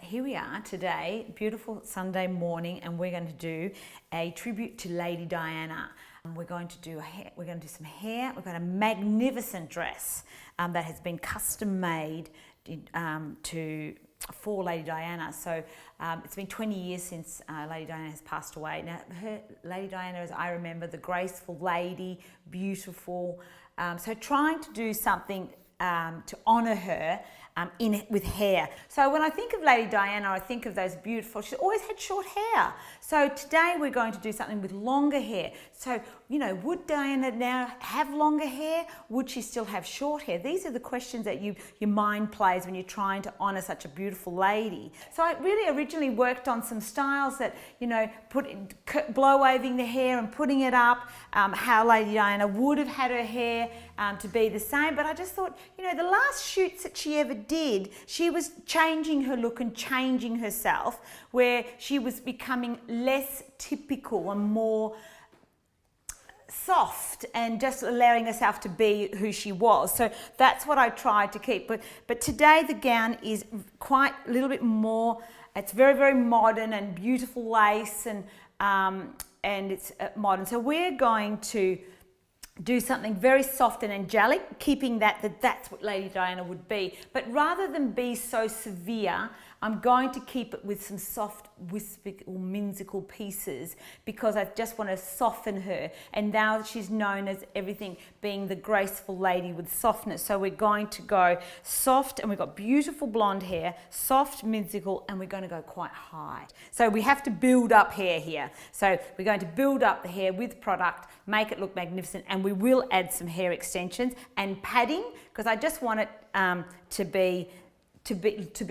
here we are today, beautiful Sunday morning, and we're going to do a tribute to Lady Diana. We're going to do some hair. We've got a magnificent dress that has been custom made for Lady Diana. So it's been 20 years since Lady Diana has passed away. Now, Lady Diana, as I remember, the graceful lady, beautiful. So trying to do something to honour her with hair. So when I think of Lady Diana, I think of those beautiful, she always had short hair. So today we're going to do something with longer hair. So, you know, would Diana now have longer hair? Would she still have short hair? These are the questions that your mind plays when you're trying to honour such a beautiful lady. So I really originally worked on some styles that, you know, blow waving the hair and putting it up, how Lady Diana would have had her hair to be the same. But I just thought, you know, the last shoots that she ever did, she was changing her look and changing herself, where she was becoming less typical and more soft and just allowing herself to be who she was. So that's what I tried to keep. But today the gown is quite a little bit more, it's very, very modern and beautiful lace and it's modern. So we're going to do something very soft and angelic, keeping that's what Lady Diana would be. But rather than be so severe, I'm going to keep it with some soft wispy or whimsical pieces because I just want to soften her. And now she's known as everything being the graceful lady with softness. So we're going to go soft, and we've got beautiful blonde hair, soft, whimsical, and we're going to go quite high. So we have to build up hair here. So we're going to build up the hair with product, make it look magnificent, and we will add some hair extensions and padding because I just want it to be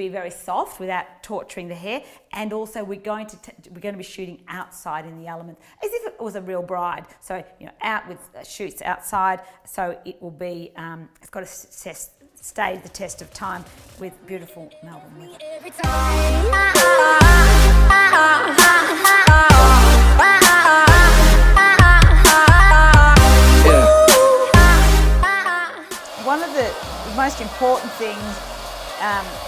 very soft without torturing the hair. And also we're going to be shooting outside in the elements as if it was a real bride. So, you know, out with shoots outside, so it will be it's got to stay the test of time with beautiful Melbourne weather. One of the most important things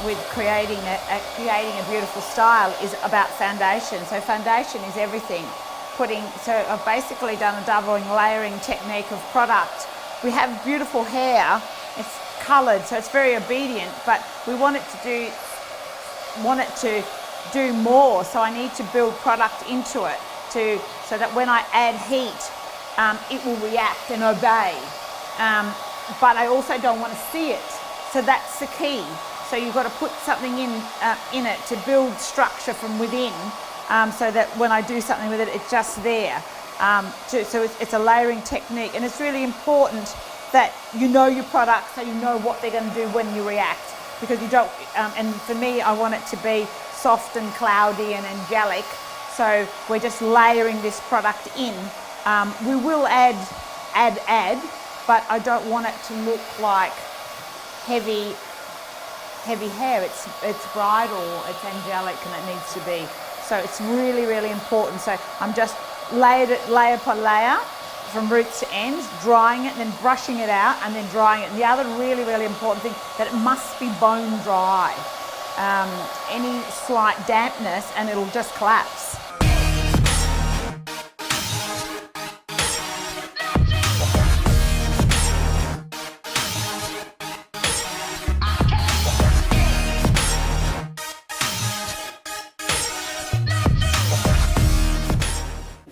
with creating a beautiful style is about foundation. So foundation is everything. So I've basically done a doubling layering technique of product. We have beautiful hair, it's coloured, so it's very obedient, but we want it to do more. So I need to build product into it so that when I add heat, it will react and obey. But I also don't want to see it. So that's the key. So you've got to put something in it to build structure from within, so that when I do something with it, it's just there. So it's a layering technique, and it's really important that you know your product, so you know what they're going to do when you react. Because you don't. And for me, I want it to be soft and cloudy and angelic. So we're just layering this product in. We will add, but I don't want it to look like heavy hair. It's bridal, it's angelic, and it needs to be. So it's really, really important. So I'm just layer upon layer from roots to ends, drying it, and then brushing it out, and then drying it. And the other really, really important thing, that it must be bone dry. Any slight dampness and it'll just collapse.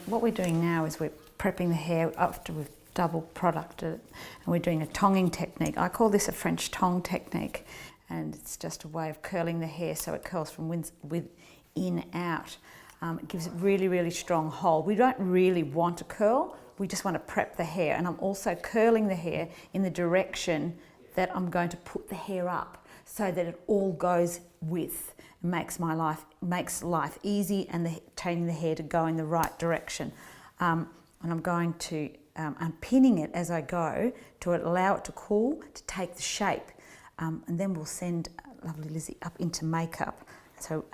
What we're doing now is we're prepping the hair after we've double producted it, and we're doing a tonging technique. I call this a French tong technique, and it's just a way of curling the hair so it curls from within out. It gives it really, really strong hold. We don't really want a curl, we just want to prep the hair, and I'm also curling the hair in the direction that I'm going to put the hair up so that it all goes with. Makes life easy, and training the hair to go in the right direction. And I'm going to, I'm pinning it as I go to allow it to cool, to take the shape. And then we'll send lovely Lizzie up into makeup. So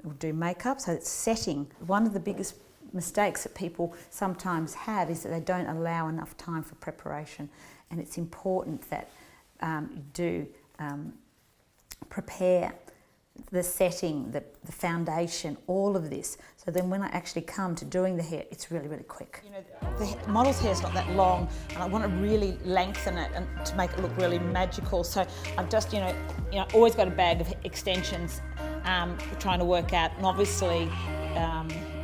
we'll do makeup, so it's setting. One of the biggest mistakes that people sometimes have is that they don't allow enough time for preparation. And it's important that you do prepare the setting, the foundation, all of this. So then when I actually come to doing the hair, it's really, really quick. You know, the model's hair is not that long, and I want to really lengthen it and to make it look really magical. So I've just, always got a bag of extensions, trying to work out, and obviously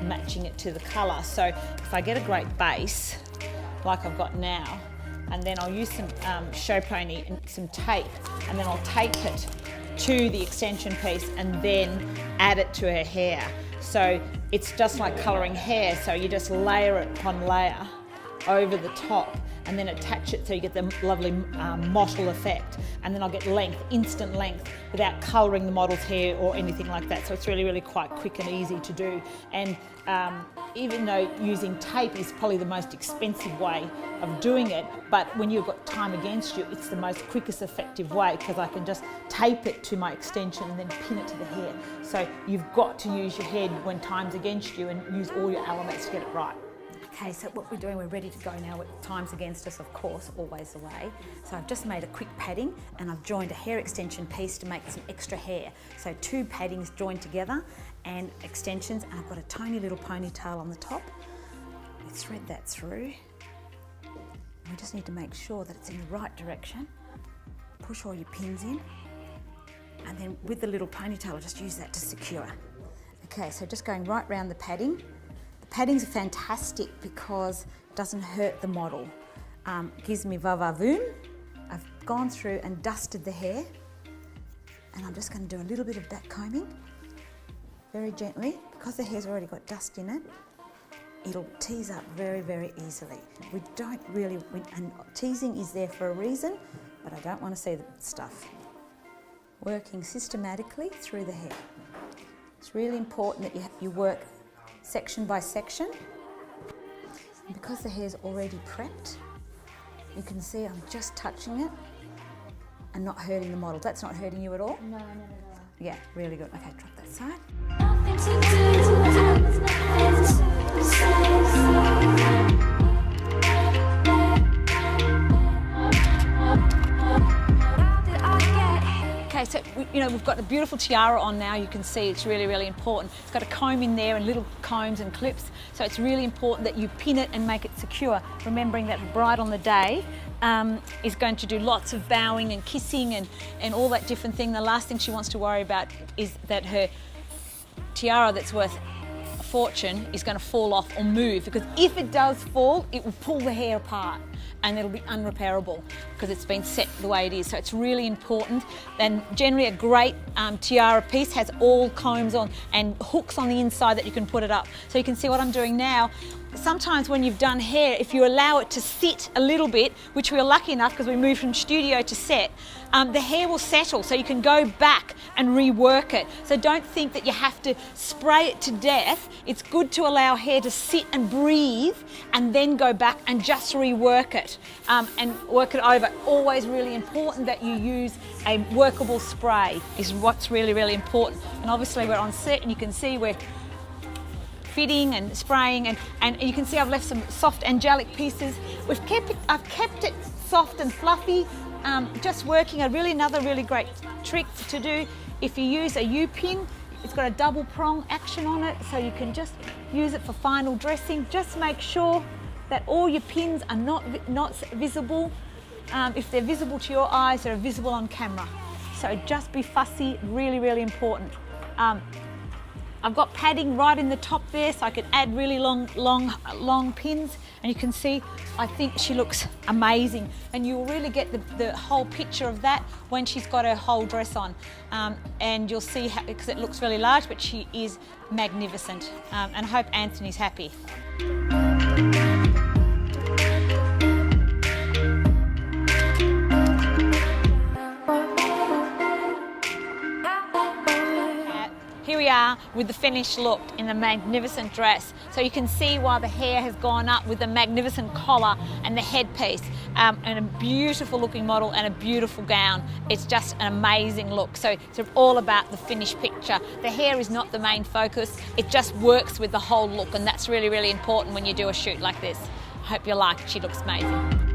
matching it to the colour. So if I get a great base, like I've got now, and then I'll use some show pony and some tape, and then I'll tape it to the extension piece and then add it to her hair. So it's just like colouring hair, so you just layer it upon layer over the top and then attach it so you get the lovely mottle effect, and then I'll get length, instant length, without colouring the model's hair or anything like that. So it's really, really quite quick and easy to do. And even though using tape is probably the most expensive way of doing it, but when you've got time against you, it's the most quickest effective way, because I can just tape it to my extension and then pin it to the hair. So you've got to use your head when time's against you and use all your elements to get it right. Okay, so what we're doing, we're ready to go now. With time's against us, of course, always the way. So I've just made a quick padding, and I've joined a hair extension piece to make some extra hair. So 2 paddings joined together and extensions, and I've got a tiny little ponytail on the top. We thread that through. We just need to make sure that it's in the right direction. Push all your pins in, and then with the little ponytail, I'll just use that to secure. Okay, so just going right round the padding. Paddings are fantastic because it doesn't hurt the model. Gives me va-va-voom. I've gone through and dusted the hair, and I'm just going to do a little bit of back combing, very gently. Because the hair's already got dust in it, it'll tease up very, very easily. We don't really, and teasing is there for a reason, but I don't want to see the stuff. Working systematically through the hair. It's really important that you work section by section. And because the hair's already prepped, you can see I'm just touching it and not hurting the model. That's not hurting you at all? No. Yeah, really good. Okay, drop that side. Okay, so we've got a beautiful tiara on now. You can see it's really, really important. It's got a comb in there and little combs and clips. So it's really important that you pin it and make it secure, remembering that the bride on the day is going to do lots of bowing and kissing and all that different thing. The last thing she wants to worry about is that her tiara that's worth a fortune is going to fall off or move, because if it does fall, it will pull the hair apart and it'll be unrepairable because it's been set the way it is. So it's really important. And generally a great tiara piece has all combs on and hooks on the inside that you can put it up. So you can see what I'm doing now. Sometimes when you've done hair, if you allow it to sit a little bit, which we are lucky enough because we moved from studio to set, the hair will settle, so you can go back and rework it. So don't think that you have to spray it to death. It's good to allow hair to sit and breathe and then go back and just rework it and work it over. Always really important that you use a workable spray is what's really, really important. And obviously we're on set and you can see we're fitting and spraying, and you can see I've left some soft angelic pieces. I've kept it soft and fluffy, just working. Another really great trick to do, if you use a U-pin, it's got a double prong action on it, so you can just use it for final dressing. Just make sure that all your pins are not visible. If they're visible to your eyes, they're visible on camera. So just be fussy, really, really important. I've got padding right in the top there, so I could add really long pins, and you can see I think she looks amazing, and you'll really get the whole picture of that when she's got her whole dress on, and you'll see how, because it looks really large, but she is magnificent, and I hope Anthony's happy. Here we are with the finished look in the magnificent dress. So you can see why the hair has gone up with the magnificent collar and the headpiece, and a beautiful looking model and a beautiful gown. It's just an amazing look. So it's all about the finished picture. The hair is not the main focus. It just works with the whole look, and that's really, really important when you do a shoot like this. I hope you like it. She looks amazing.